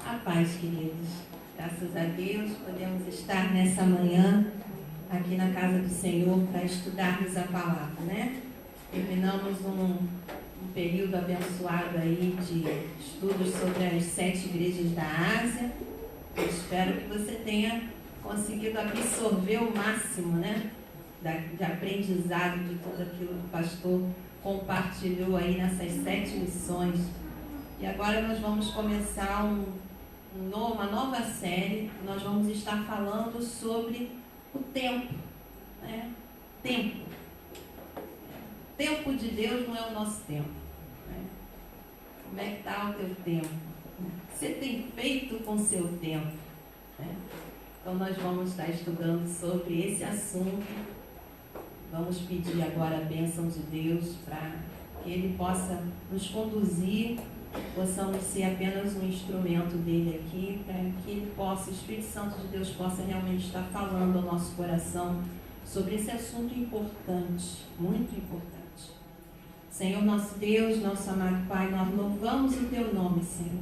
A paz, queridos. Graças a Deus, podemos estar nessa manhã aqui na casa do Senhor para estudarmos a palavra, né? Terminamos um período abençoado aí de estudos sobre as 7 igrejas da Ásia. Eu espero que você tenha conseguido absorver o máximo, né? De aprendizado de tudo aquilo que o pastor compartilhou aí nessas 7 lições. E agora nós vamos começar uma nova série. Nós vamos estar falando sobre o tempo, né? Tempo. O tempo de Deus não é o nosso tempo, né? Como é que está o teu tempo? O que você tem feito com o seu tempo, né? Então nós vamos estar estudando sobre esse assunto. Vamos pedir agora a bênção de Deus para que Ele possa nos conduzir, possamos ser apenas um instrumento dele aqui, para que Ele possa, o Espírito Santo de Deus possa realmente estar falando ao nosso coração sobre esse assunto importante, muito importante. Senhor nosso Deus, nosso amado Pai, nós louvamos o Teu nome, Senhor,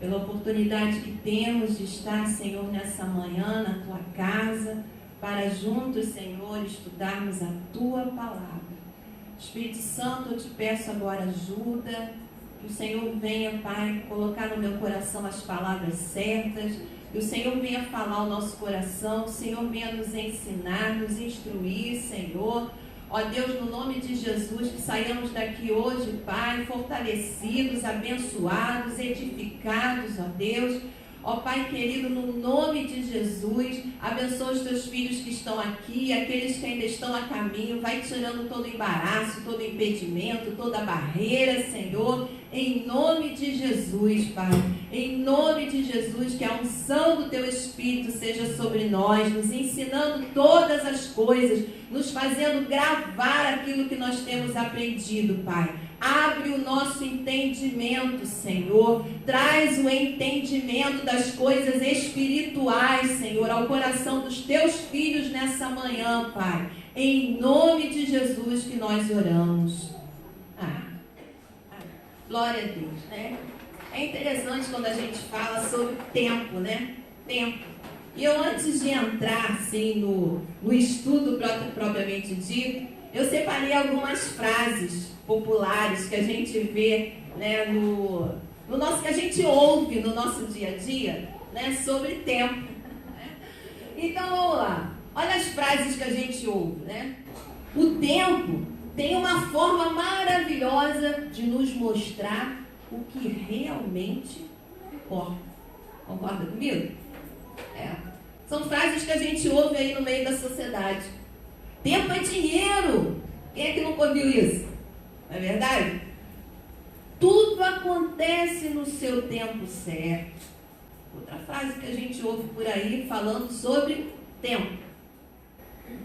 pela oportunidade que temos de estar, Senhor, nessa manhã, na Tua casa, para juntos, Senhor, estudarmos a Tua palavra. Espírito Santo, eu te peço agora ajuda, que o Senhor venha, Pai, colocar no meu coração as palavras certas, que o Senhor venha falar ao nosso coração, o Senhor venha nos ensinar, nos instruir, Senhor. Ó Deus, no nome de Jesus, que saiamos daqui hoje, Pai, fortalecidos, abençoados, edificados, ó Deus. Ó Pai querido, no nome de Jesus, abençoa os teus filhos que estão aqui, aqueles que ainda estão a caminho, vai tirando todo embaraço, todo impedimento, toda barreira, Senhor, em nome de Jesus, Pai. Em nome de Jesus, que a unção do Teu Espírito seja sobre nós, nos ensinando todas as coisas, nos fazendo gravar aquilo que nós temos aprendido, Pai. Abre o nosso entendimento, Senhor. Traz o entendimento das coisas espirituais, Senhor, ao coração dos Teus filhos nessa manhã, Pai. Em nome de Jesus que nós oramos. Glória a Deus, né? É interessante quando a gente fala sobre tempo, né? Tempo. E eu, antes de entrar, assim, no estudo propriamente dito, eu separei algumas frases populares que a gente vê, né, no nosso, que a gente ouve no nosso dia a dia, né, sobre tempo. Então, vamos lá. Olha as frases que a gente ouve, né? O tempo tem uma forma maravilhosa de nos mostrar o que realmente importa. Concorda comigo? São frases que a gente ouve aí no meio da sociedade. Tempo é dinheiro. Quem é que nunca ouviu isso? Não é verdade? Tudo acontece no seu tempo certo. Outra frase que a gente ouve por aí falando sobre tempo.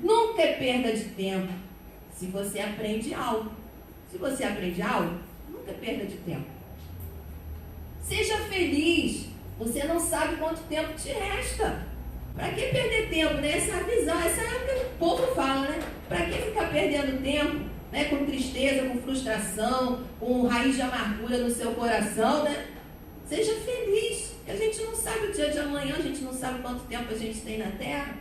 Nunca é perda de tempo se você aprende algo. Se você aprende algo, nunca é perda de tempo. Seja feliz. Você não sabe quanto tempo te resta. Para que perder tempo, né? Essa é a visão, essa é o que o povo fala, né? Para que ficar perdendo tempo, né? Com tristeza, com frustração, com raiz de amargura no seu coração, né? Seja feliz, que a gente não sabe o dia de amanhã, a gente não sabe quanto tempo a gente tem na Terra.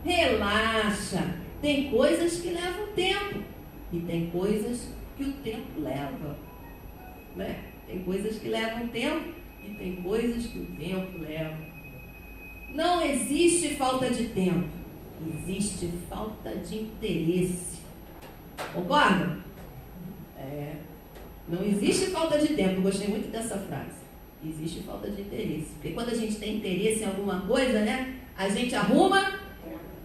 Relaxa, tem coisas que levam tempo e tem coisas que o tempo leva, né? Tem coisas que levam tempo e tem coisas que o tempo leva. Não existe falta de tempo, existe falta de interesse. Concorda? Não existe falta de tempo. Eu gostei muito dessa frase. Existe falta de interesse. Porque quando a gente tem interesse em alguma coisa, né? A gente arruma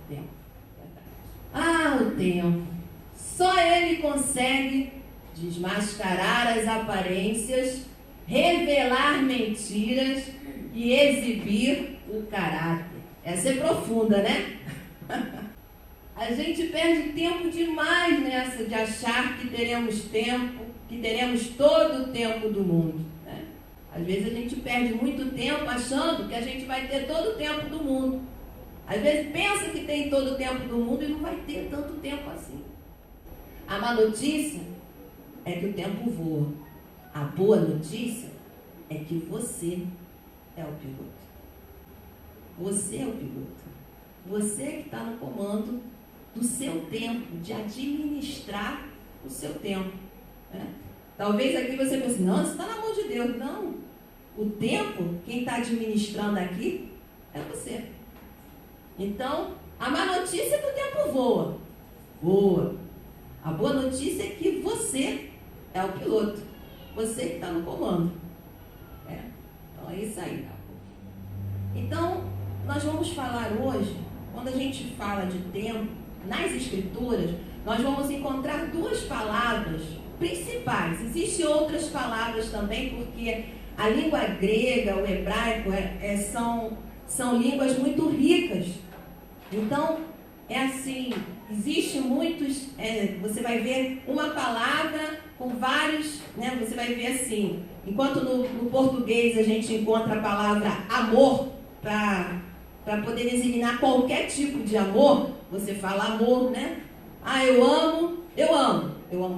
tempo. O tempo. Só ele consegue desmascarar as aparências, revelar mentiras e exibir o caráter. Essa é profunda, né? A gente perde tempo demais nessa de achar que teremos tempo, que teremos todo o tempo do mundo, né? Às vezes a gente perde muito tempo achando que a gente vai ter todo o tempo do mundo. Às vezes pensa que tem todo o tempo do mundo e não vai ter tanto tempo assim. A má notícia é que o tempo voa. A boa notícia é que você é o piloto. Você é o piloto. Você que está no comando do seu tempo, de administrar o seu tempo. Né? Talvez aqui você pense, não, isso está na mão de Deus. Não. O tempo, quem está administrando aqui é você. Então, a má notícia é que o tempo voa. Voa. A boa notícia é que você é o piloto. Você que está no comando. Então, é isso aí. Então, nós vamos falar hoje, quando a gente fala de tempo, nas Escrituras, nós vamos encontrar duas palavras principais. Existem outras palavras também, porque a língua grega, o hebraico, são línguas muito ricas. Então, é assim, existe muitos, você vai ver uma palavra com vários, né? Você vai ver assim, enquanto no português a gente encontra a palavra amor para poder designar qualquer tipo de amor, você fala amor, né? Eu amo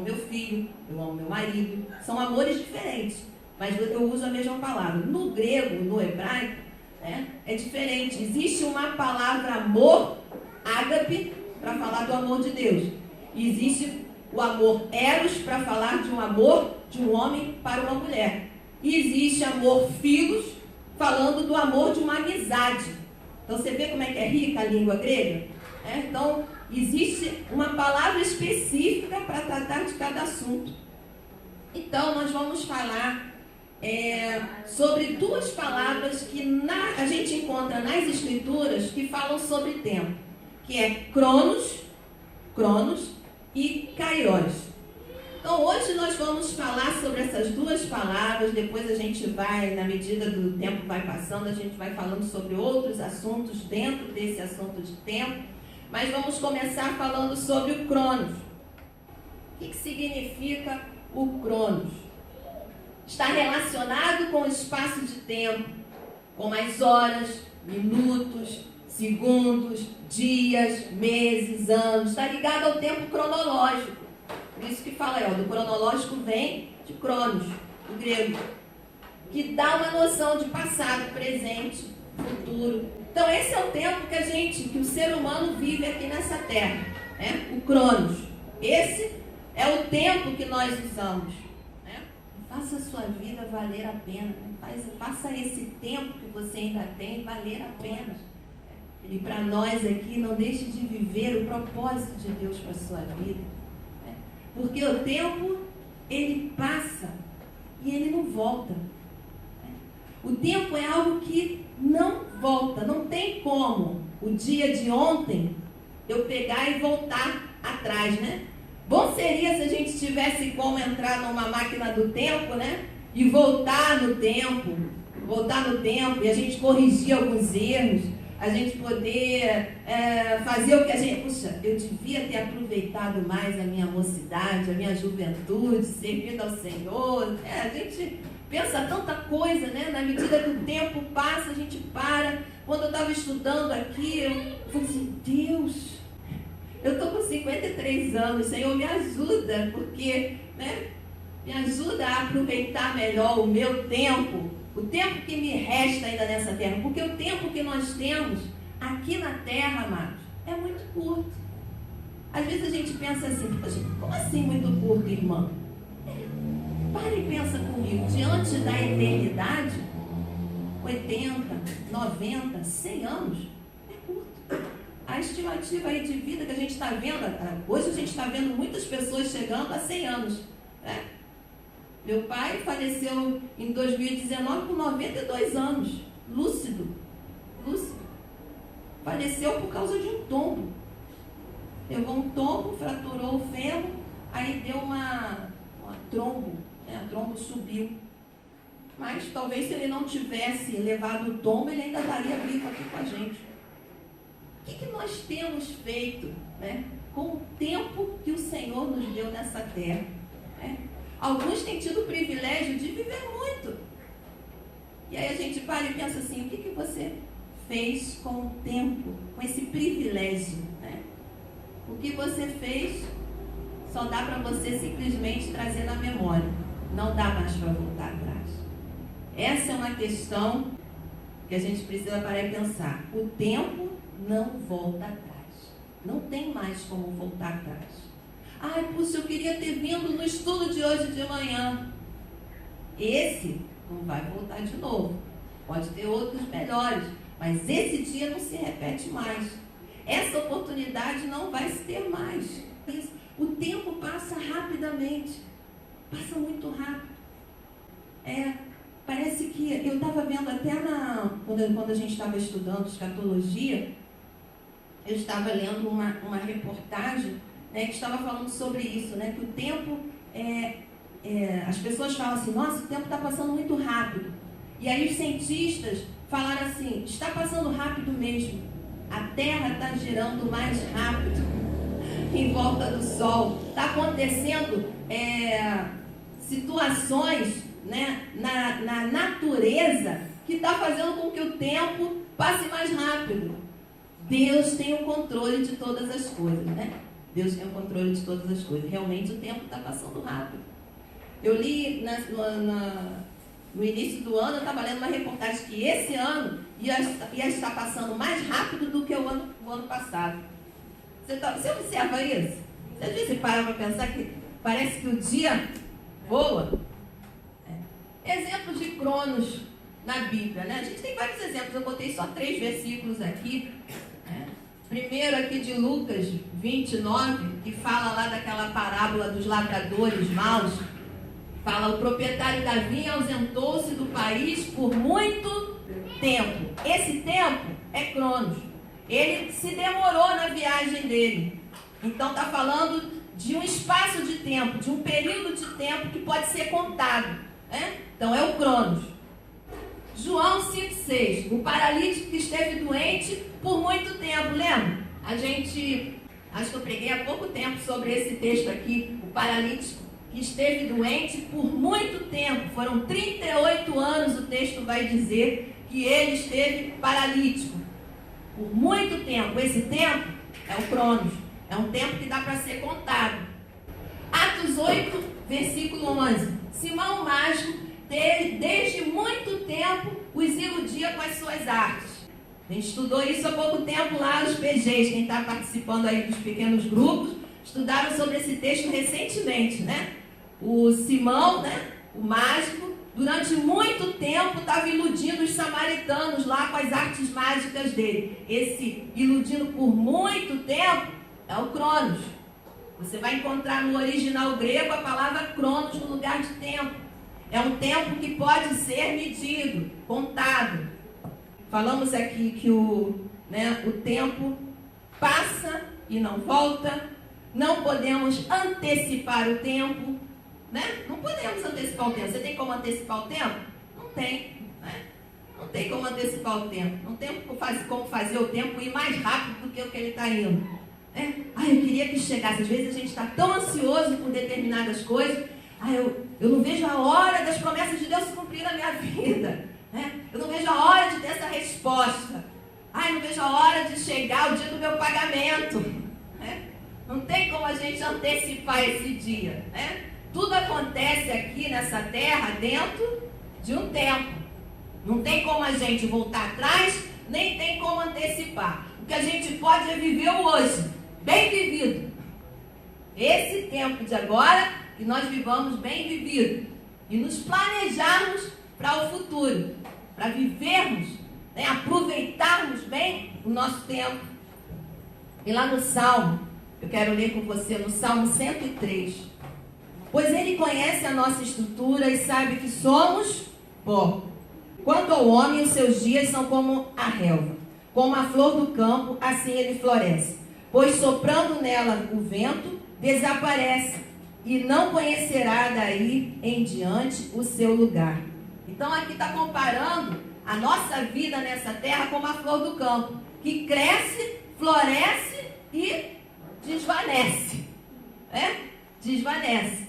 meu filho, eu amo meu marido, são amores diferentes, mas eu uso a mesma palavra. No grego, no hebraico, né, é diferente. Existe uma palavra amor, ágape, para falar do amor de Deus. E existe o amor eros, para falar de um amor de um homem para uma mulher. E existe amor filos, falando do amor de uma amizade. Então você vê como é que é rica a língua grega? Então existe uma palavra específica para tratar de cada assunto. Então nós vamos falar sobre duas palavras que a gente encontra nas Escrituras que falam sobre tempo, que é cronos e kairos. Então hoje nós vamos falar sobre essas duas palavras, depois a gente vai, na medida do tempo vai passando, a gente vai falando sobre outros assuntos dentro desse assunto de tempo, mas vamos começar falando sobre o cronos. O que significa o cronos? Está relacionado com o espaço de tempo, com as horas, minutos, segundos, dias, meses, anos. Está ligado ao tempo cronológico. Por isso que fala, do cronológico vem de cronos, do grego, que dá uma noção de passado, presente, futuro. Então esse é o tempo que o ser humano vive aqui nessa terra, né? O cronos. Esse é o tempo que nós usamos. Faça a sua vida valer a pena. Né? Faça esse tempo que você ainda tem valer a pena. E para nós aqui, não deixe de viver o propósito de Deus para a sua vida. Né? Porque o tempo, ele passa e ele não volta. Né? O tempo é algo que não volta. Não tem como o dia de ontem eu pegar e voltar atrás, né? Bom seria se a gente tivesse como entrar numa máquina do tempo, né? E voltar no tempo, e a gente corrigir alguns erros, a gente poder fazer o que a gente... Puxa, eu devia ter aproveitado mais a minha mocidade, a minha juventude, servido ao Senhor. A gente pensa tanta coisa, né? Na medida que o tempo passa, a gente para. Quando eu estava estudando aqui, eu falei assim, Deus... Eu estou com 53 anos, Senhor, me ajuda, porque, né, me ajuda a aproveitar melhor o meu tempo, o tempo que me resta ainda nessa terra, porque o tempo que nós temos aqui na terra, amados, é muito curto. Às vezes a gente pensa assim, poxa, como assim muito curto, irmã? Para e pensa comigo, diante da eternidade, 80, 90, 100 anos, é curto. A estimativa aí de vida que a gente está vendo, hoje a gente está vendo muitas pessoas chegando a 100 anos. Né? Meu pai faleceu em 2019 com 92 anos, lúcido. Faleceu por causa de um tombo. Pegou um tombo, fraturou o fêmur, aí deu uma trombo, né? A trombo subiu. Mas talvez se ele não tivesse levado o tombo, ele ainda estaria vivo aqui com a gente. O que nós temos feito, né, com o tempo que o Senhor nos deu nessa terra? Né? Alguns têm tido o privilégio de viver muito. E aí a gente para e pensa assim, o que você fez com o tempo, com esse privilégio? Né? O que você fez só dá para você simplesmente trazer na memória. Não dá mais para voltar atrás. Essa é uma questão que a gente precisa parar e pensar. O tempo não volta atrás. Não tem mais como voltar atrás. Ai, puxa, eu queria ter vindo no estudo de hoje de manhã. Esse não vai voltar de novo. Pode ter outros melhores, mas esse dia não se repete mais. Essa oportunidade não vai se ter mais. O tempo passa rapidamente. Passa muito rápido. Parece que eu estava vendo até quando a gente estava estudando escatologia, eu estava lendo uma reportagem, né, que estava falando sobre isso, né, que o tempo as pessoas falam assim, nossa, o tempo está passando muito rápido. E aí os cientistas falaram assim, está passando rápido mesmo. A Terra está girando mais rápido em volta do Sol. Está acontecendo situações, né, na natureza que está fazendo com que o tempo passe mais rápido. Deus tem o controle de todas as coisas, né? Deus tem o controle de todas as coisas. Realmente o tempo está passando rápido. Eu li no início do ano, eu estava lendo uma reportagem que esse ano ia estar passando mais rápido do que o ano passado. Você observa isso? Você às vezes para para pensar que parece que o dia voa? Exemplos de Cronos na Bíblia, né? A gente tem vários exemplos, eu botei só 3 versículos aqui. Primeiro aqui de Lucas 29, que fala lá daquela parábola dos lavradores maus. Fala, o proprietário da vinha ausentou-se do país por muito tempo. Esse tempo é Cronos. Ele se demorou na viagem dele. Então está falando de um espaço de tempo, de um período de tempo que pode ser contado. Então é o Cronos. João 5,6. O paralítico que esteve doente por muito tempo. Lembra? Acho que eu preguei há pouco tempo sobre esse texto aqui. O paralítico que esteve doente por muito tempo. Foram 38 anos, o texto vai dizer, que ele esteve paralítico. Por muito tempo. Esse tempo é o Cronos. É um tempo que dá para ser contado. Atos 8, versículo 11. Simão Mágico, desde muito tempo, os iludia com as suas artes. A gente estudou isso há pouco tempo lá nos PGs. Quem está participando aí dos pequenos grupos, estudaram sobre esse texto recentemente, né? O Simão, né, o mágico, durante muito tempo estava iludindo os samaritanos lá com as artes mágicas dele. Esse iludindo por muito tempo é o Cronos. Você vai encontrar no original grego a palavra Cronos no lugar de tempo. É um tempo que pode ser medido, contado. Falamos aqui que o tempo passa e não volta. Não podemos antecipar o tempo, né? Não podemos antecipar o tempo. Você tem como antecipar o tempo? Não tem, né? Não tem como antecipar o tempo. Não tem como fazer o tempo ir mais rápido do que o que ele está indo. Eu queria que chegasse. Às vezes a gente está tão ansioso por determinadas coisas. Eu não vejo a hora das promessas de Deus se cumprir na minha vida. Eu não vejo a hora de ter essa resposta. Eu não vejo a hora de chegar o dia do meu pagamento. Não tem como a gente antecipar esse dia. Tudo acontece aqui nessa terra dentro de um tempo. Não tem como a gente voltar atrás, nem tem como antecipar. O que a gente pode é viver o hoje, bem vivido. Esse tempo de agora, que nós vivamos bem vivido. E nos planejarmos para o futuro. Para vivermos, aproveitarmos bem o nosso tempo. E lá no Salmo, eu quero ler com você no Salmo 103. Pois ele conhece a nossa estrutura e sabe que somos pó. Quanto ao homem, os seus dias são como a relva. Como a flor do campo, assim ele floresce. Pois soprando nela o vento, desaparece. E não conhecerá daí em diante o seu lugar. Então aqui está comparando a nossa vida nessa terra como a flor do campo. Que cresce, floresce e desvanece. Desvanece.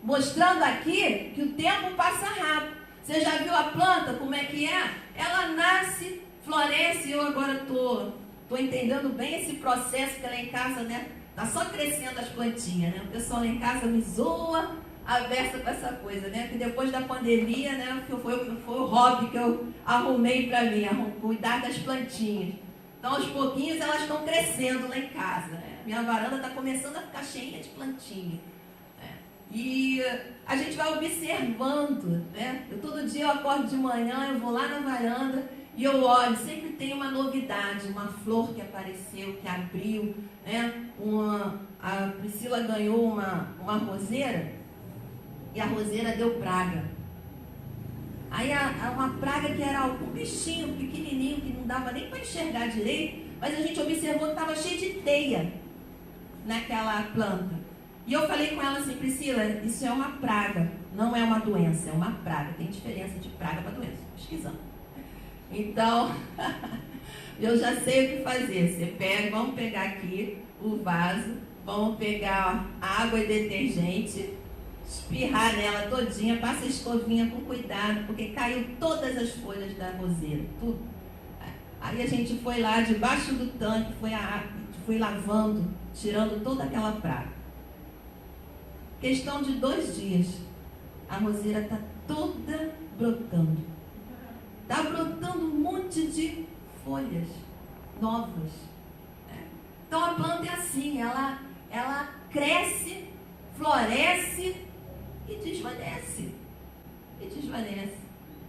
Mostrando aqui que o tempo passa rápido. Você já viu a planta, como é que é? Ela nasce, floresce. Eu agora estou entendendo bem esse processo que lá em casa, né? Está só crescendo as plantinhas, né? O pessoal lá em casa me zoa, avessa com essa coisa, né? Que depois da pandemia, né, foi o hobby que eu arrumei para mim, cuidar das plantinhas. Então, aos pouquinhos, elas estão crescendo lá em casa, né? Minha varanda está começando a ficar cheia de plantinha. Né? E a gente vai observando, né? Todo dia eu acordo de manhã, eu vou lá na varanda e eu olho, sempre tem uma novidade, uma flor que apareceu, que abriu, né? A Priscila ganhou uma roseira e a roseira deu praga. Aí uma praga que era um bichinho pequenininho, que não dava nem para enxergar direito, mas a gente observou que estava cheio de teia naquela planta. E eu falei com ela assim, Priscila, isso é uma praga, não é uma doença, é uma praga. Tem diferença de praga para doença, pesquisando. Então, eu já sei o que fazer. Vamos pegar aqui o vaso, vamos pegar água e detergente, espirrar nela todinha, passa a escovinha com cuidado, porque caiu todas as folhas da roseira, tudo. Aí a gente foi lá debaixo do tanque, foi lavando, tirando toda aquela praga. Questão de 2 dias, a roseira está toda brotando. Está brotando um monte de folhas novas. Então a planta é assim, ela cresce, floresce e desvanece.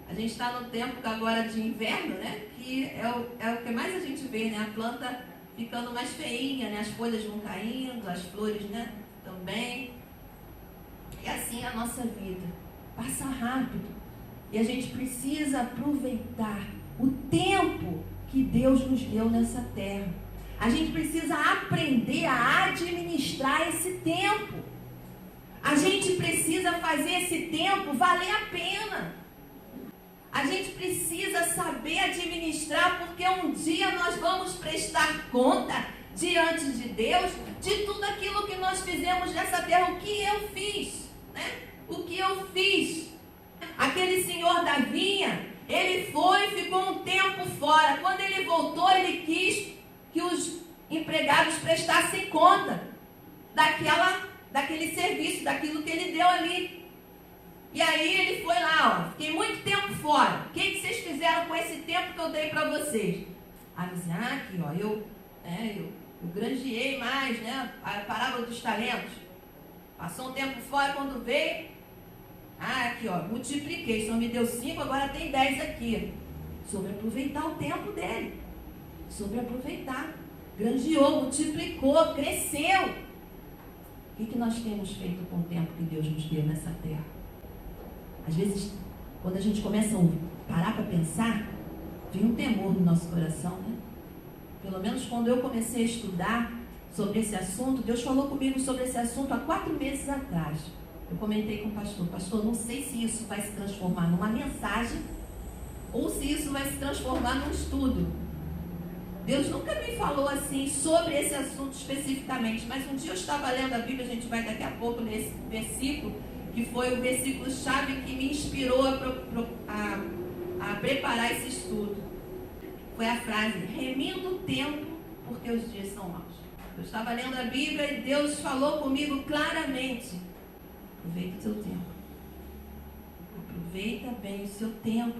A gente está no tempo agora de inverno, né? Que é o que mais a gente vê, né? A planta ficando mais feinha, né? As folhas vão caindo, as flores, né? Também. E assim é a nossa vida. Passa rápido. E a gente precisa aproveitar o tempo que Deus nos deu nessa terra. A gente precisa aprender a administrar esse tempo. A gente precisa fazer esse tempo valer a pena. A gente precisa saber administrar, porque um dia nós vamos prestar conta diante de Deus de tudo aquilo que nós fizemos nessa terra. O que eu fiz, né? O que eu fiz. Aquele senhor da vinha, ele ficou um tempo fora. Quando ele voltou, ele quis que os empregados prestassem conta daquele serviço, daquilo que ele deu ali. E aí ele foi lá, fiquei muito tempo fora. O que vocês fizeram com esse tempo que eu dei para vocês? Aí ele disse, aqui, eu granjeei mais, né? A parábola dos talentos. Passou um tempo fora, quando veio, aqui, multipliquei. O Senhor me deu 5, agora tem 10 aqui. Sobre aproveitar o tempo dele. Sobre aproveitar. Granjeou, multiplicou, cresceu. O que nós temos feito com o tempo que Deus nos deu nessa terra? Às vezes, quando a gente começa a parar para pensar, vem um temor no nosso coração, né? Pelo menos quando eu comecei a estudar sobre esse assunto, Deus falou comigo sobre esse assunto há 4 meses atrás. Eu comentei com o pastor, não sei se isso vai se transformar numa mensagem ou se isso vai se transformar num estudo. Deus nunca me falou assim sobre esse assunto especificamente, mas um dia eu estava lendo a Bíblia, a gente vai daqui a pouco ler esse versículo, que foi o versículo-chave que me inspirou a preparar esse estudo. Foi a frase, remindo o tempo, porque os dias são maus. Eu estava lendo a Bíblia e Deus falou comigo claramente, aproveita o seu tempo. Aproveita bem o seu tempo.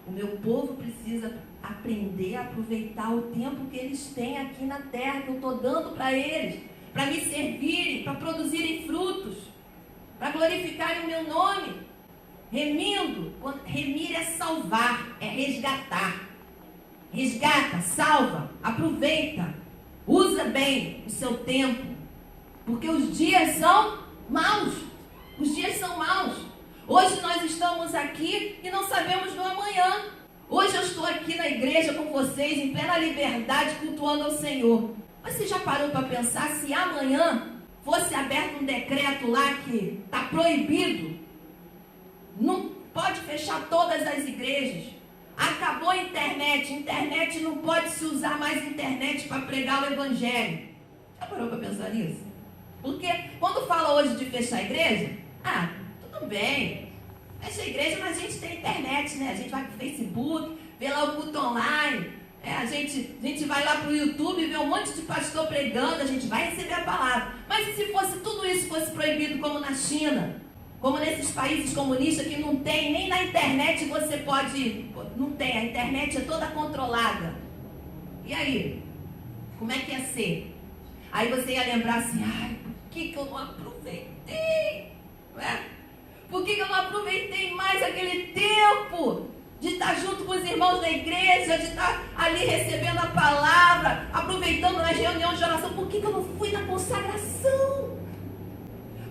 O meu povo precisa aprender a aproveitar o tempo que eles têm aqui na terra, que eu estou dando para eles, para me servirem, para produzirem frutos, para glorificarem o meu nome. Remindo, remir é salvar, é resgatar. Resgata, salva, aproveita, usa bem o seu tempo, porque os dias são maus. Os dias são maus. Hoje nós estamos aqui e não sabemos do amanhã. Hoje eu estou aqui na igreja com vocês, em plena liberdade, cultuando ao Senhor. Mas você já parou para pensar se amanhã fosse aberto um decreto lá que está proibido? Não pode fechar todas as igrejas. Acabou a internet não pode se usar mais internet para pregar o evangelho. Já parou para pensar nisso? Porque quando fala hoje de fechar a igreja, tudo bem, fecha a igreja, mas a gente tem internet, né? A gente vai para o Facebook, vê lá o culto online, a gente vai lá para o YouTube, vê um monte de pastor pregando, a gente vai receber a palavra. Mas e se fosse tudo isso fosse proibido como na China? Como nesses países comunistas que não tem, nem na internet você pode... Não tem, a internet é toda controlada. E aí? Como é que ia ser? Aí você ia lembrar assim, ai, por que eu não aproveitei? Não é? Por que eu não aproveitei mais aquele tempo de estar junto com os irmãos da igreja, de estar ali recebendo a palavra, aproveitando nas reuniões de oração? Por que eu não fui na consagração?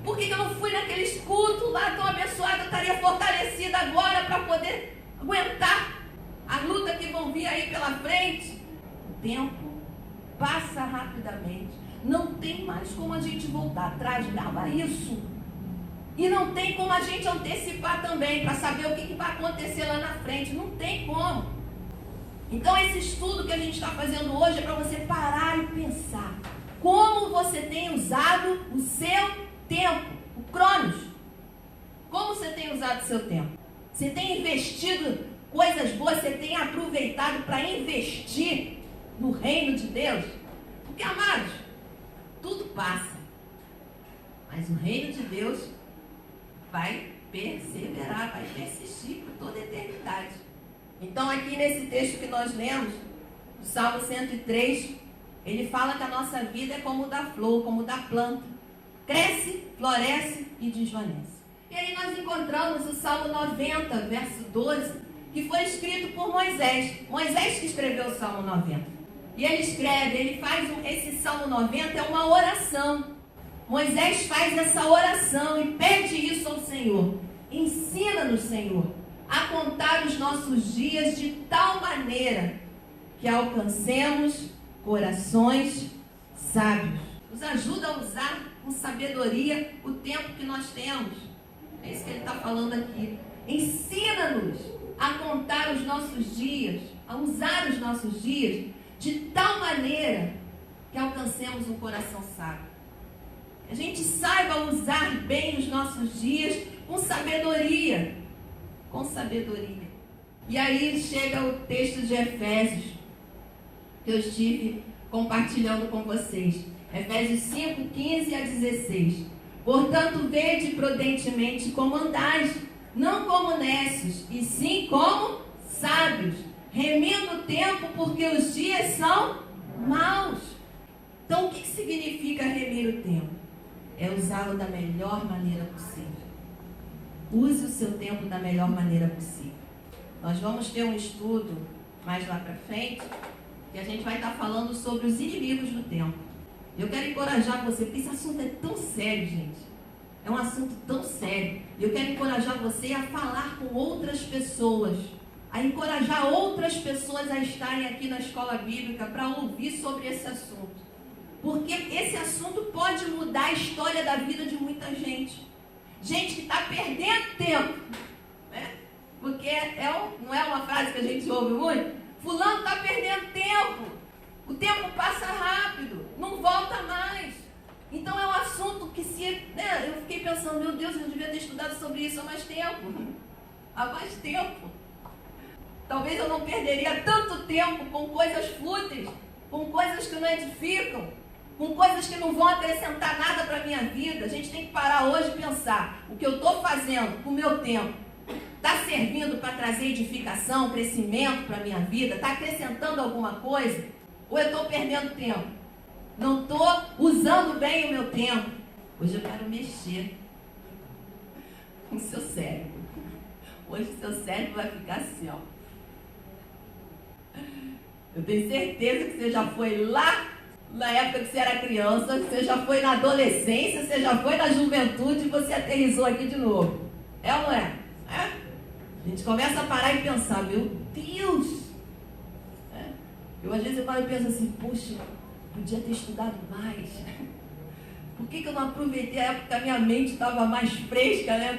Por que eu não fui naqueles cultos lá tão abençoado? Eu estaria fortalecida agora para poder aguentar a luta que vão vir aí pela frente. O tempo passa rapidamente. Não tem mais como a gente voltar atrás, grava isso. E não tem como a gente antecipar também, para saber o que vai acontecer lá na frente. Não tem como. Então esse estudo que a gente está fazendo hoje é para você parar e pensar. Como você tem usado o seu tempo, o Cronos. Como você tem usado o seu tempo? Você tem investido coisas boas, você tem aproveitado para investir no reino de Deus? Porque, amados, tudo passa. Mas o reino de Deus vai perseverar, vai persistir por toda a eternidade. Então, aqui nesse texto que nós lemos, o Salmo 103, ele fala que a nossa vida é como o da flor, como o da planta. Cresce, floresce e desvanece. E aí nós encontramos o Salmo 90, verso 12, que foi escrito por Moisés. Moisés que escreveu o Salmo 90. E ele escreve, ele faz esse Salmo 90, é uma oração. Moisés faz essa oração e pede isso ao Senhor. Ensina-nos, Senhor, a contar os nossos dias de tal maneira que alcancemos corações sábios. Nos ajuda a usar com sabedoria o tempo que nós temos. É isso que ele está falando aqui. Ensina-nos a contar os nossos dias, a usar os nossos dias de tal maneira que alcancemos um coração sábio. A gente saiba usar bem os nossos dias com sabedoria. Com sabedoria. E aí chega o texto de Efésios, que eu estive compartilhando com vocês. Efésios 5, 15 a 16. Portanto, vede prudentemente como andais, não como necios, e sim como sábios, remindo o tempo, porque os dias são maus. Então, o que significa remir o tempo? É usá-lo da melhor maneira possível. Use o seu tempo da melhor maneira possível. Nós vamos ter um estudo mais lá para frente, que a gente vai estar falando sobre os inimigos do tempo. Eu quero encorajar você, porque esse assunto é tão sério, gente. É um assunto tão sério. Eu quero encorajar você a falar com outras pessoas, a encorajar outras pessoas a estarem aqui na escola bíblica para ouvir sobre esse assunto. Porque esse assunto pode mudar a história da vida de muita gente. Gente que está perdendo tempo, né? Porque não é uma frase que a gente ouve muito. Fulano está perdendo tempo. O tempo passa rápido, não volta mais. Então é um assunto que eu fiquei pensando, meu Deus, eu devia ter estudado sobre isso há mais tempo. Há mais tempo. Talvez eu não perderia tanto tempo com coisas fúteis, com coisas que não edificam, com coisas que não vão acrescentar nada para a minha vida. A gente tem que parar hoje e pensar, o que eu estou fazendo com o meu tempo está servindo para trazer edificação, crescimento para a minha vida? Está acrescentando alguma coisa? Ou eu estou perdendo tempo? Não estou usando bem o meu tempo? Hoje eu quero mexer com o seu cérebro. Hoje o seu cérebro vai ficar assim, ó. Eu tenho certeza que você já foi lá na época que você era criança, você já foi na adolescência, você já foi na juventude e você aterrissou aqui de novo. É ou não é? É? A gente começa a parar e pensar, meu Deus! Eu às vezes eu penso assim, puxa, podia ter estudado mais. Por que eu não aproveitei a época que a minha mente estava mais fresca, né?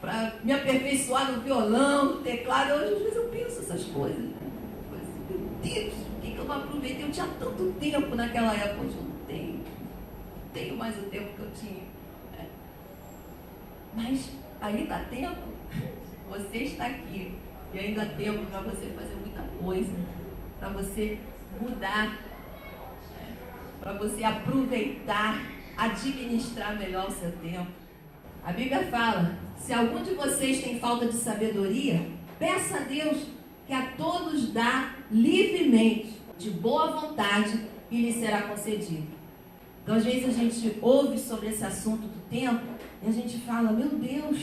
Para me aperfeiçoar no violão, no teclado. Hoje às vezes eu penso essas coisas. Meu Deus, por que eu não aproveitei? Eu tinha tanto tempo naquela época, hoje eu não tenho. Não tenho mais o tempo que eu tinha. Mas aí dá tempo. Você está aqui. E ainda há tempo para você fazer muita coisa. Para você mudar, para você aproveitar, administrar melhor o seu tempo. A Bíblia fala, se algum de vocês tem falta de sabedoria, peça a Deus que a todos dá livremente, de boa vontade, e lhe será concedido. Então, às vezes a gente ouve sobre esse assunto do tempo e a gente fala, meu Deus,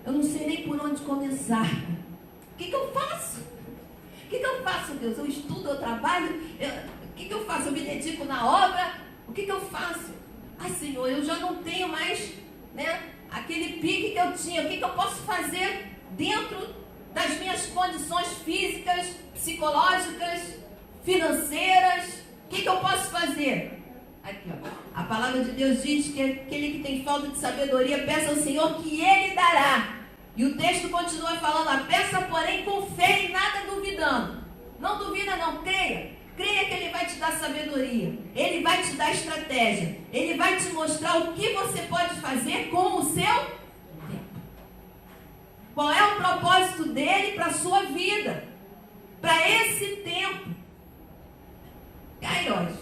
eu não sei nem por onde começar. O que eu faço? O que eu faço, Deus? Eu estudo, eu trabalho, o que eu faço? Eu me dedico na obra, o que eu faço? Ah, Senhor, eu já não tenho mais, aquele pique que eu tinha. O que eu posso fazer dentro das minhas condições físicas, psicológicas, financeiras? O que eu posso fazer? Aqui, ó. A palavra de Deus diz que aquele que tem falta de sabedoria, peça ao Senhor que Ele dará. E o texto continua falando, peça porém com fé e nada duvidando. Não duvida não, creia. Creia que Ele vai te dar sabedoria. Ele vai te dar estratégia. Ele vai te mostrar o que você pode fazer com o seu tempo. Qual é o propósito dele para a sua vida? Para esse tempo. Kairos.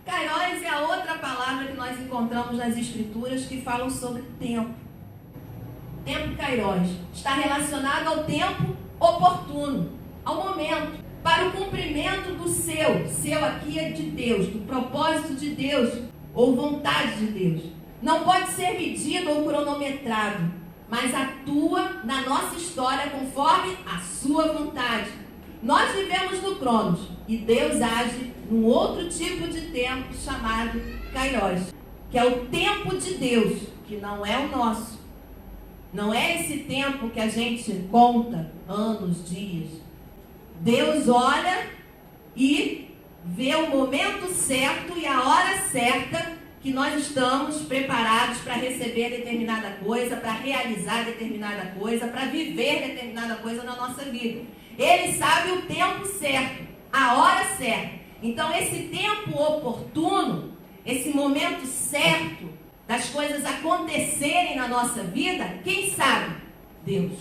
Kairos é a outra palavra que nós encontramos nas Escrituras que falam sobre tempo. Tempo Kairos está relacionado ao tempo oportuno, ao momento, para o cumprimento do seu aqui é de Deus, do propósito de Deus ou vontade de Deus. Não pode ser medido ou cronometrado, mas atua na nossa história conforme a sua vontade. Nós vivemos no Cronos e Deus age num outro tipo de tempo chamado Kairos, que é o tempo de Deus, que não é o nosso. Não é esse tempo que a gente conta, anos, dias. Deus olha e vê o momento certo e a hora certa que nós estamos preparados para receber determinada coisa, para realizar determinada coisa, para viver determinada coisa na nossa vida. Ele sabe o tempo certo, a hora certa. Então, esse tempo oportuno, esse momento certo das coisas acontecerem na nossa vida, quem sabe? Deus.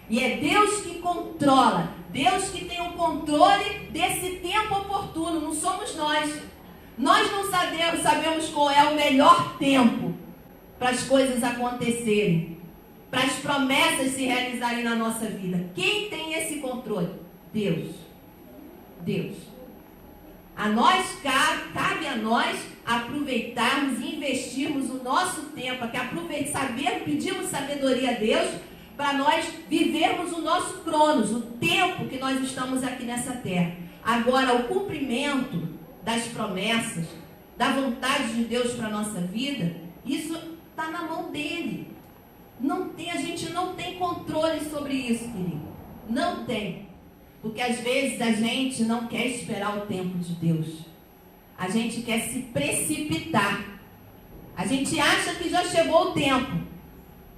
E é Deus que controla, Deus que tem o controle desse tempo oportuno, não somos nós. Nós não sabemos qual é o melhor tempo para as coisas acontecerem, para as promessas se realizarem na nossa vida. Quem tem esse controle? Deus. Deus. A nós cabe a nós aproveitarmos e investirmos o nosso tempo, pedirmos sabedoria a Deus, para nós vivermos o nosso cronos, o tempo que nós estamos aqui nessa terra. Agora, o cumprimento das promessas, da vontade de Deus para a nossa vida, isso está na mão dele. A gente não tem controle sobre isso, querido. Não tem. Porque às vezes a gente não quer esperar o tempo de Deus. A gente quer se precipitar. A gente acha que já chegou o tempo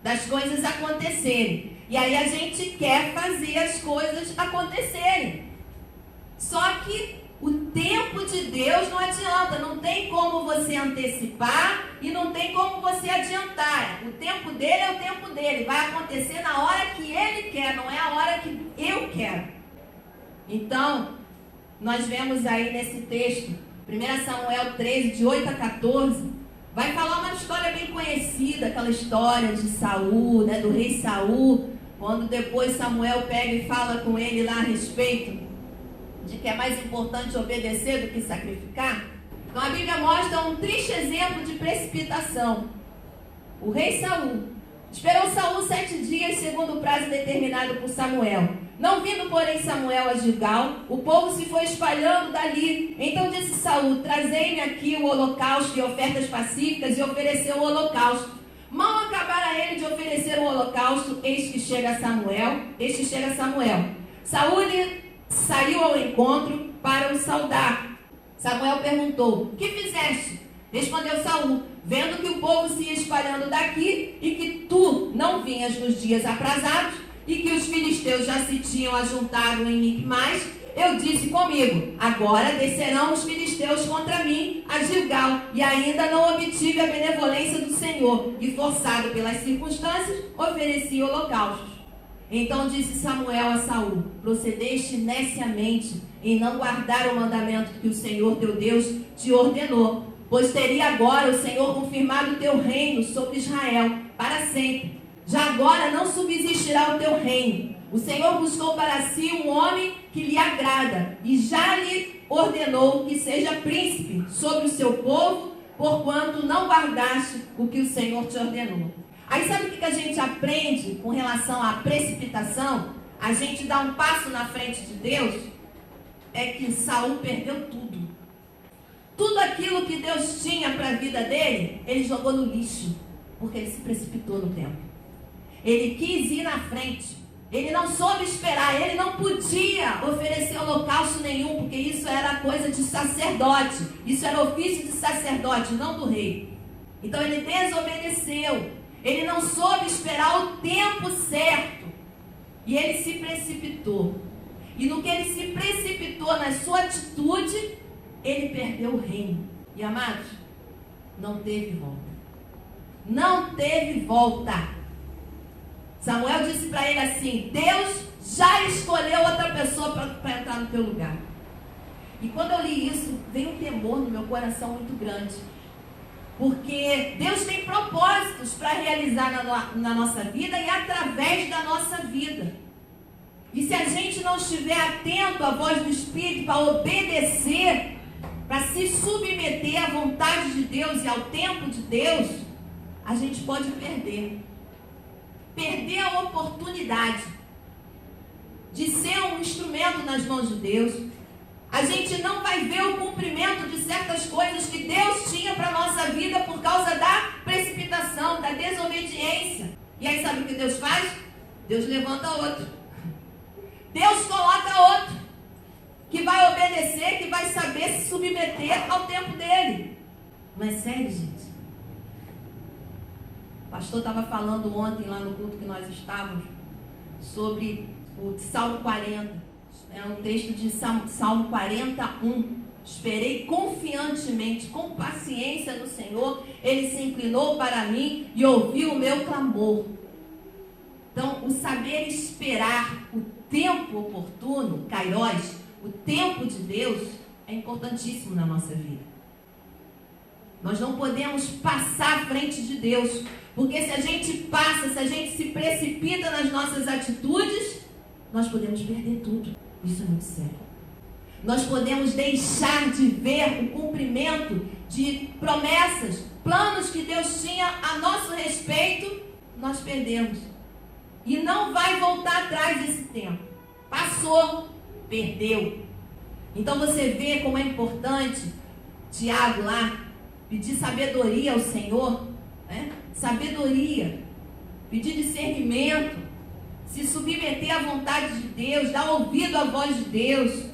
das coisas acontecerem. E aí a gente quer fazer as coisas acontecerem. Só que o tempo de Deus não adianta. Não tem como você antecipar e não tem como você adiantar. O tempo dele é o tempo dele. Vai acontecer na hora que ele quer, não é a hora que eu quero. Então, nós vemos aí nesse texto, 1 Samuel 13, de 8 a 14, vai falar uma história bem conhecida, aquela história de Saul, do rei Saul, quando depois Samuel pega e fala com ele lá a respeito de que é mais importante obedecer do que sacrificar. Então a Bíblia mostra um triste exemplo de precipitação. O rei Saul esperou Saul 7 dias, segundo o prazo determinado por Samuel. Não vindo, porém, Samuel a Gilgal, o povo se foi espalhando dali. Então disse Saul: trazei-me aqui o holocausto e ofertas pacíficas, e ofereceu o holocausto. Mal acabara ele de oferecer o holocausto, eis que chega Samuel. Saul saiu ao encontro para o saudar. Samuel perguntou: que fizeste? Respondeu Saul: vendo que o povo se ia espalhando daqui, e que tu não vinhas nos dias aprazados, e que os filisteus já se tinham ajuntado em Micmais, eu disse comigo: agora descerão os filisteus contra mim a Gilgal, e ainda não obtive a benevolência do Senhor, e forçado pelas circunstâncias, ofereci holocaustos. Então disse Samuel a Saul: procedeste neciamente em não guardar o mandamento que o Senhor teu Deus te ordenou. pois teria agora o Senhor confirmado o teu reino sobre Israel para sempre. Já agora não subsistirá o teu reino. O Senhor buscou para si um homem que lhe agrada, e já lhe ordenou que seja príncipe sobre o seu povo, porquanto não guardaste o que o Senhor te ordenou. Aí sabe o que a gente aprende com relação à precipitação? A gente dá um passo na frente de Deus, é que Saul perdeu tudo. Tudo aquilo que Deus tinha para a vida dele, ele jogou no lixo, porque ele se precipitou no tempo. Ele quis ir na frente, ele não soube esperar, ele não podia oferecer holocausto nenhum, porque isso era coisa de sacerdote, isso era ofício de sacerdote, não do rei. Então ele desobedeceu, ele não soube esperar o tempo certo, e ele se precipitou. E no que ele se precipitou na sua atitude, ele perdeu o reino. E amados, não teve volta. Não teve volta. Samuel disse para ele assim: Deus já escolheu outra pessoa para entrar no teu lugar. E quando eu li isso, veio um temor no meu coração muito grande. Porque Deus tem propósitos para realizar na nossa vida e através da nossa vida. E se a gente não estiver atento à voz do Espírito para obedecer, para se submeter à vontade de Deus e ao tempo de Deus, a gente pode perder a oportunidade de ser um instrumento nas mãos de Deus. A gente não vai ver o cumprimento de certas coisas que Deus tinha para a nossa vida por causa da precipitação, da desobediência. E aí sabe o que Deus faz? Deus levanta outro. Deus coloca outro que vai obedecer, que vai saber se submeter ao tempo dele. Mas sério, gente. O pastor estava falando ontem lá no culto que nós estávamos sobre o Salmo 40. É um texto de Salmo 41. Esperei confiantemente, com paciência no Senhor. Ele se inclinou para mim e ouviu o meu clamor. Então, o saber esperar o tempo oportuno, Kairos, o tempo de Deus, é importantíssimo na nossa vida. Nós não podemos passar à frente de Deus, porque se a gente passa, se a gente se precipita nas nossas atitudes, nós podemos perder tudo. Isso é muito sério. Nós podemos deixar de ver o cumprimento de promessas, planos que Deus tinha a nosso respeito, nós perdemos. E não vai voltar atrás desse tempo. Passou, perdeu. Então você vê como é importante, Tiago lá, pedir sabedoria ao Senhor, né? Sabedoria, pedir discernimento, se submeter à vontade de Deus, dar ouvido à voz de Deus,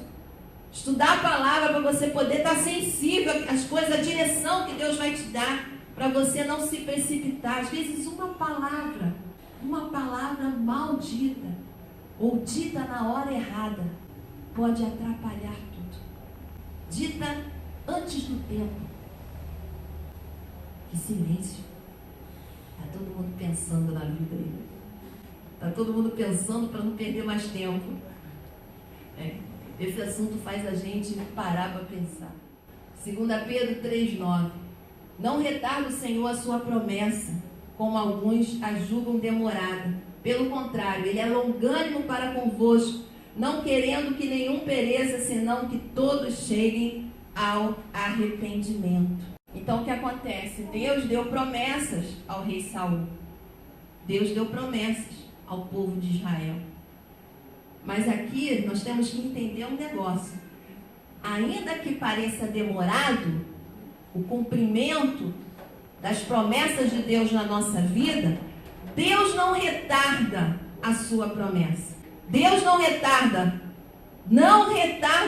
estudar a palavra para você poder estar sensível às coisas, à direção que Deus vai te dar, para você não se precipitar. Às vezes uma palavra maldita ou dita na hora errada pode atrapalhar tudo. Dita antes do tempo. Que silêncio. Está todo mundo pensando na vida aí. Está todo mundo pensando para não perder mais tempo. Esse assunto faz a gente parar para pensar. 2 Pedro 3,9. Não retarda o Senhor a sua promessa, como alguns a julgam demorada. Pelo contrário, Ele é longânimo para convosco, não querendo que nenhum pereça, senão que todos cheguem ao arrependimento. Então o que acontece? Deus deu promessas ao rei Saul. Deus deu promessas ao povo de Israel. Mas aqui nós temos que entender um negócio. Ainda que pareça demorado, o cumprimento das promessas de Deus na nossa vida, Deus não retarda a sua promessa. Deus não retarda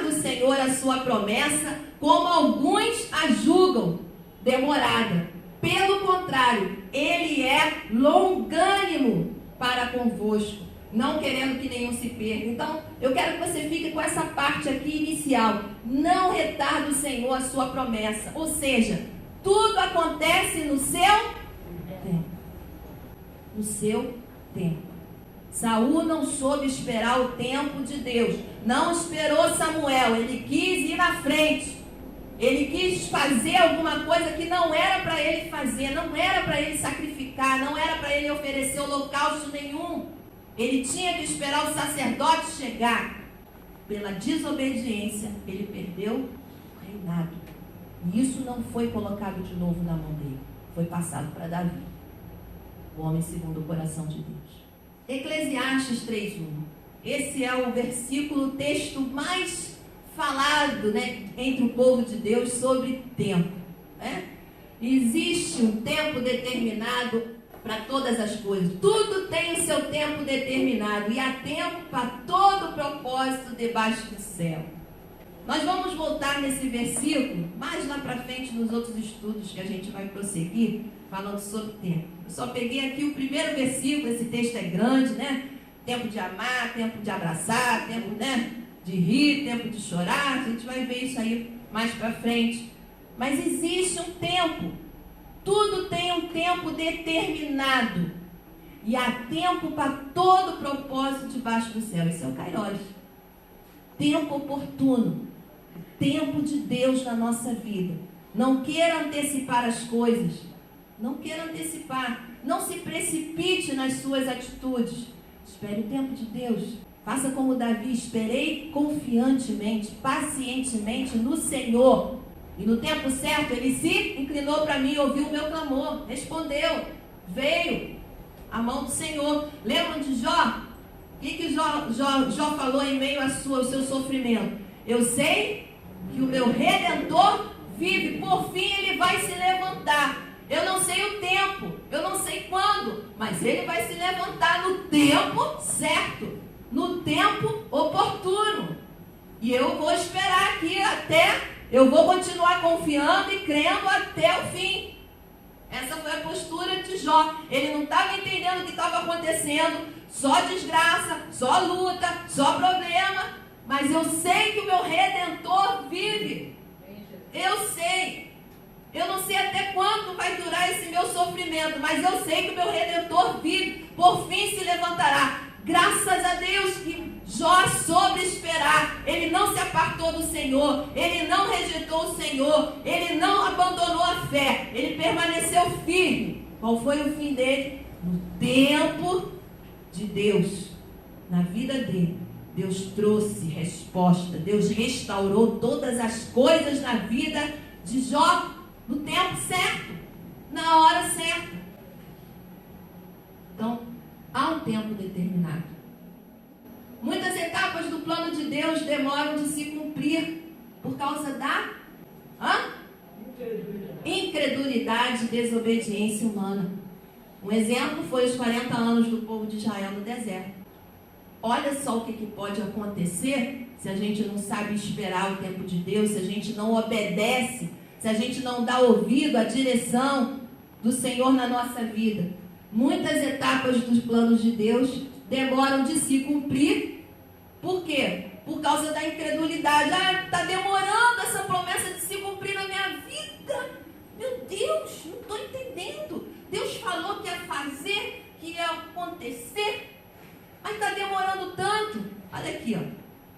o Senhor a sua promessa, como alguns a julgam demorada. Pelo contrário, Ele é longânimo para convosco, não querendo que nenhum se perca. Então, eu quero que você fique com essa parte aqui inicial. Não retarda o Senhor a sua promessa. Ou seja, tudo acontece no seu tempo. No seu tempo. Saul não soube esperar o tempo de Deus. Não esperou Samuel. Ele quis ir na frente. Ele quis fazer alguma coisa que não era para ele fazer, não era para ele sacrificar, não era para ele oferecer holocausto nenhum. Ele tinha que esperar o sacerdote chegar. Pela desobediência, ele perdeu o reinado. E isso não foi colocado de novo na mão dele. Foi passado para Davi, o homem segundo o coração de Deus. Eclesiastes 3:1. Esse é o versículo, o texto mais falado, entre o povo de Deus sobre tempo. Existe um tempo determinado para todas as coisas. Tudo tem o seu tempo determinado. E há tempo para todo propósito debaixo do céu. Nós vamos voltar nesse versículo mais lá para frente nos outros estudos que a gente vai prosseguir, falando sobre tempo. Eu só peguei aqui o primeiro versículo, esse texto é grande, Tempo de amar, tempo de abraçar, tempo, de rir, tempo de chorar. A gente vai ver isso aí mais para frente. Mas existe um tempo. Tudo tem um tempo determinado. E há tempo para todo propósito debaixo do céu. Isso é o Kairos. Tempo oportuno. Tempo de Deus na nossa vida. Não queira antecipar as coisas. Não queira antecipar. Não se precipite nas suas atitudes. Espere o tempo de Deus. Faça como Davi. Esperei confiantemente, pacientemente no Senhor. E no tempo certo, ele se inclinou para mim, ouviu o meu clamor, respondeu, veio a mão do Senhor. Lembram de Jó? O que Jó falou em meio ao seu sofrimento? Eu sei que o meu Redentor vive, por fim ele vai se levantar. Eu não sei o tempo, eu não sei quando, mas ele vai se levantar no tempo certo, no tempo oportuno. E eu vou esperar aqui eu vou continuar confiando e crendo até o fim. Essa foi a postura de Jó. Ele não estava entendendo o que estava acontecendo. Só desgraça, só luta, só problema. Mas eu sei que o meu Redentor vive. Eu sei. Eu não sei até quando vai durar esse meu sofrimento. Mas eu sei que o meu Redentor vive. Por fim se levantará. Graças a Deus que Jó soube esperar. Ele não se apartou do Senhor. Ele não rejeitou o Senhor. Ele não abandonou a fé. Ele permaneceu firme. Qual foi o fim dele? No tempo de Deus. Na vida dele. Deus trouxe resposta. Deus restaurou todas as coisas na vida de Jó. No tempo certo. Na hora certa. Então, há um tempo determinado. Muitas etapas do plano de Deus demoram de se cumprir por causa da incredulidade e desobediência humana. Um exemplo foi os 40 anos do povo de Israel no deserto. Olha só o que pode acontecer se a gente não sabe esperar o tempo de Deus, se a gente não obedece, se a gente não dá ouvido à direção do Senhor na nossa vida. Muitas etapas dos planos de Deus demoram de se cumprir. Por quê? Por causa da incredulidade. Está demorando essa promessa de se cumprir na minha vida. Meu Deus, não estou entendendo. Deus falou que ia fazer, que ia acontecer, mas está demorando tanto. Olha aqui,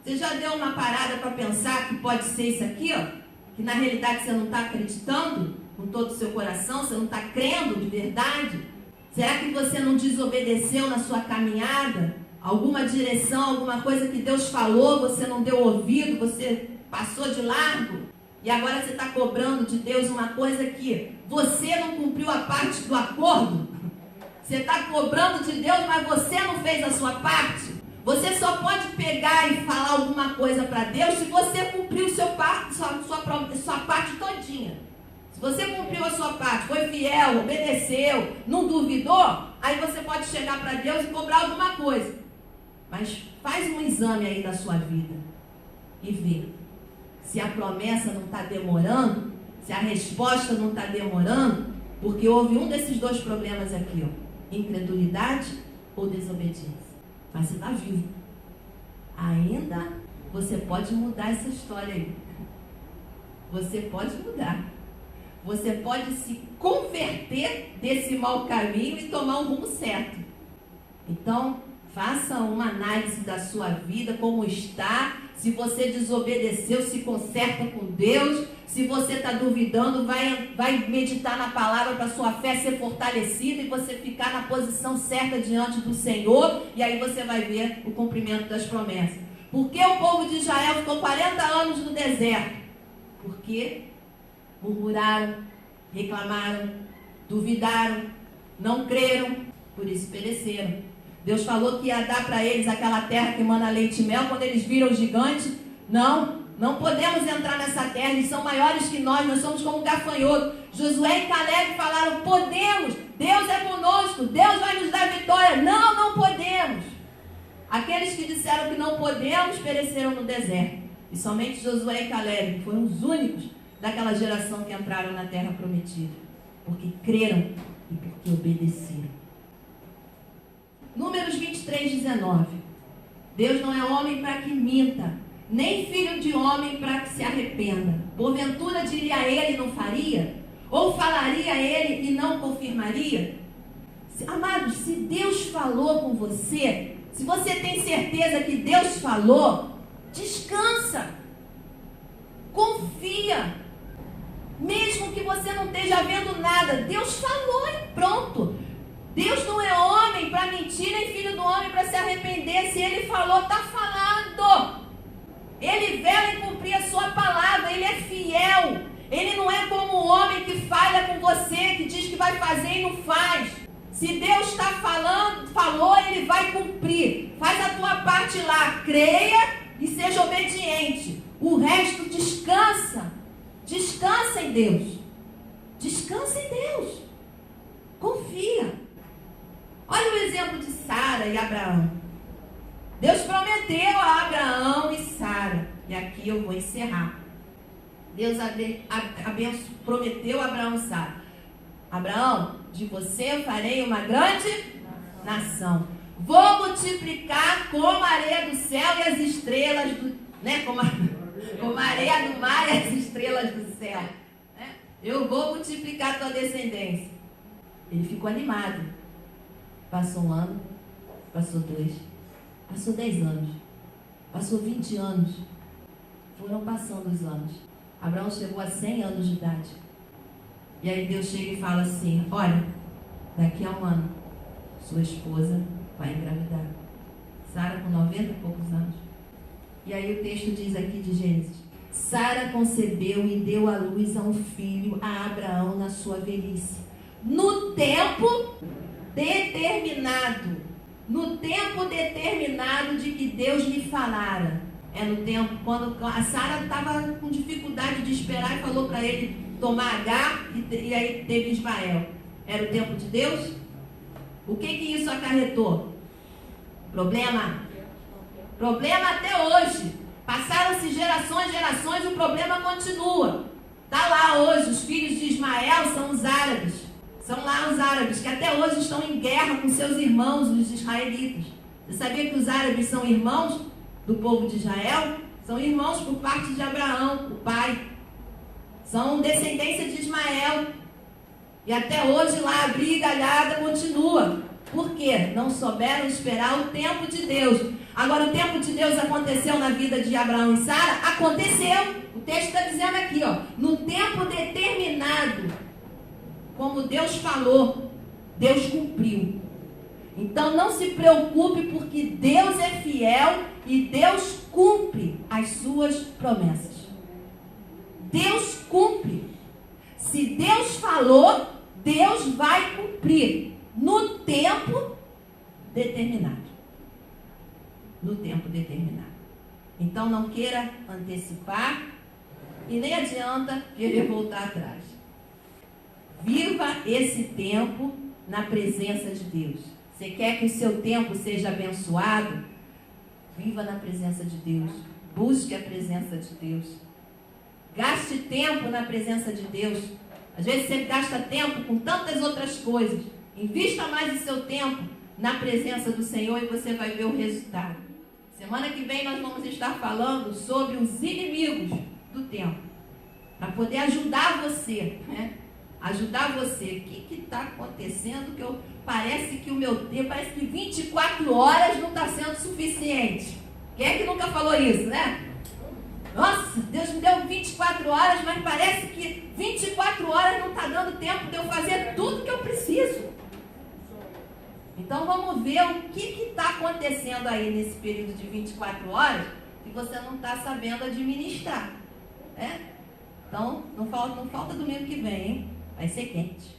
Você já deu uma parada para pensar que pode ser isso aqui, Que na realidade você não está acreditando com todo o seu coração, você não está crendo de verdade? Será que você não desobedeceu na sua caminhada? Alguma direção, alguma coisa que Deus falou, você não deu ouvido, você passou de largo? E agora você está cobrando de Deus uma coisa que você não cumpriu a parte do acordo? Você está cobrando de Deus, mas você não fez a sua parte? Você só pode pegar e falar alguma coisa para Deus se você cumpriu sua parte todinha. Se você cumpriu a sua parte, foi fiel, obedeceu, não duvidou, aí você pode chegar para Deus e cobrar alguma coisa. Mas faz um exame aí da sua vida e vê se a promessa não está demorando, se a resposta não está demorando, porque houve um desses dois problemas aqui, incredulidade ou desobediência. Mas você está vivo. Ainda você pode mudar essa história aí. Você pode mudar. Você pode se converter desse mau caminho e tomar um rumo certo. Então, Faça uma análise da sua vida, como está. Se você desobedeceu, se conserta com Deus. Se você está duvidando, vai meditar na palavra para a sua fé ser fortalecida e você ficar na posição certa diante do Senhor. E aí você vai ver o cumprimento das promessas. Por que o povo de Israel ficou 40 anos no deserto? Porque murmuraram, reclamaram, duvidaram, não creram, por isso pereceram. Deus falou que ia dar para eles aquela terra que emana leite e mel. Quando eles viram o gigante, não podemos entrar nessa terra, eles são maiores que nós somos como gafanhoto. Josué e Caleb falaram, podemos, Deus é conosco, Deus vai nos dar vitória. Não podemos. Aqueles que disseram que não podemos, pereceram no deserto. E somente Josué e Caleb foram os únicos daquela geração que entraram na terra prometida, porque creram e porque obedeceram. Números 23:19. Deus não é homem para que minta, nem filho de homem para que se arrependa. Porventura diria ele, não faria? Ou falaria ele e não confirmaria? Amados, se Deus falou com você, se você tem certeza que Deus falou, descansa, confia. Mesmo que você não esteja vendo nada, Deus falou e pronto. Deus não é homem para mentir, nem filho do homem para se arrepender. Se Ele falou, está falando. Ele vela em cumprir a sua palavra, Ele é fiel. Ele não é como o homem que falha com você, que diz que vai fazer e não faz. Se Deus está falou, Ele vai cumprir. Faz a tua parte lá, creia e seja obediente. O resto descansa. Descansa em Deus. Descansa em Deus. Confia. Olha o exemplo de Sara e Abraão. Deus prometeu a Abraão e Sara. E aqui eu vou encerrar. Deus prometeu a Abraão e Sara. Abraão, de você eu farei uma grande nação. Vou multiplicar como a areia do céu e as estrelas do... Como a areia do mar e as estrelas do céu. Eu vou multiplicar a tua descendência. Ele ficou animado. Passou 1 ano, passou 2, passou 10 anos, passou 20 anos. Foram passando os anos. Abraão chegou a 100 anos de idade. E aí Deus chega e fala assim, olha, daqui a 1 ano, sua esposa vai engravidar. Sara com 90 e poucos anos. E aí o texto diz aqui de Gênesis, Sara concebeu e deu à luz a um filho, a Abraão, na sua velhice. No tempo determinado. No tempo determinado de que Deus lhe falara. É no tempo quando a Sara estava com dificuldade de esperar e falou para ele tomar Agar e aí teve Ismael. Era o tempo de Deus? O que isso acarretou? Problema? Problema até hoje. Passaram-se gerações, e o problema continua. Está lá hoje, os filhos de Ismael são os árabes. São lá os árabes que até hoje estão em guerra com seus irmãos, os israelitas. Você sabia que os árabes são irmãos do povo de Israel? São irmãos por parte de Abraão, o pai. São descendência de Ismael. E até hoje lá a briga alhada continua. Por quê? Não souberam esperar o tempo de Deus. Agora, o tempo de Deus aconteceu na vida de Abraão e Sara? Aconteceu. O texto está dizendo aqui, no tempo determinado. Como Deus falou, Deus cumpriu. Então não se preocupe, porque Deus é fiel e Deus cumpre as suas promessas. Deus cumpre. Se Deus falou, Deus vai cumprir no tempo determinado. No tempo determinado. Então não queira antecipar e nem adianta querer voltar atrás. Viva esse tempo na presença de Deus. Você quer que o seu tempo seja abençoado? Viva na presença de Deus. Busque a presença de Deus. Gaste tempo na presença de Deus. Às vezes você gasta tempo com tantas outras coisas. Invista mais o seu tempo na presença do Senhor e você vai ver o resultado. Semana que vem nós vamos estar falando sobre os inimigos do tempo. Para poder ajudar você, Ajudar você. O que está acontecendo que eu parece que o meu tempo, parece que 24 horas não está sendo suficiente. Quem é que nunca falou isso, né? Nossa, Deus me deu 24 horas, mas parece que 24 horas não está dando tempo de eu fazer tudo que eu preciso. Então vamos ver o que está acontecendo aí nesse período de 24 horas que você não está sabendo administrar, né? Então não falta domingo que vem, hein? Vai ser quente.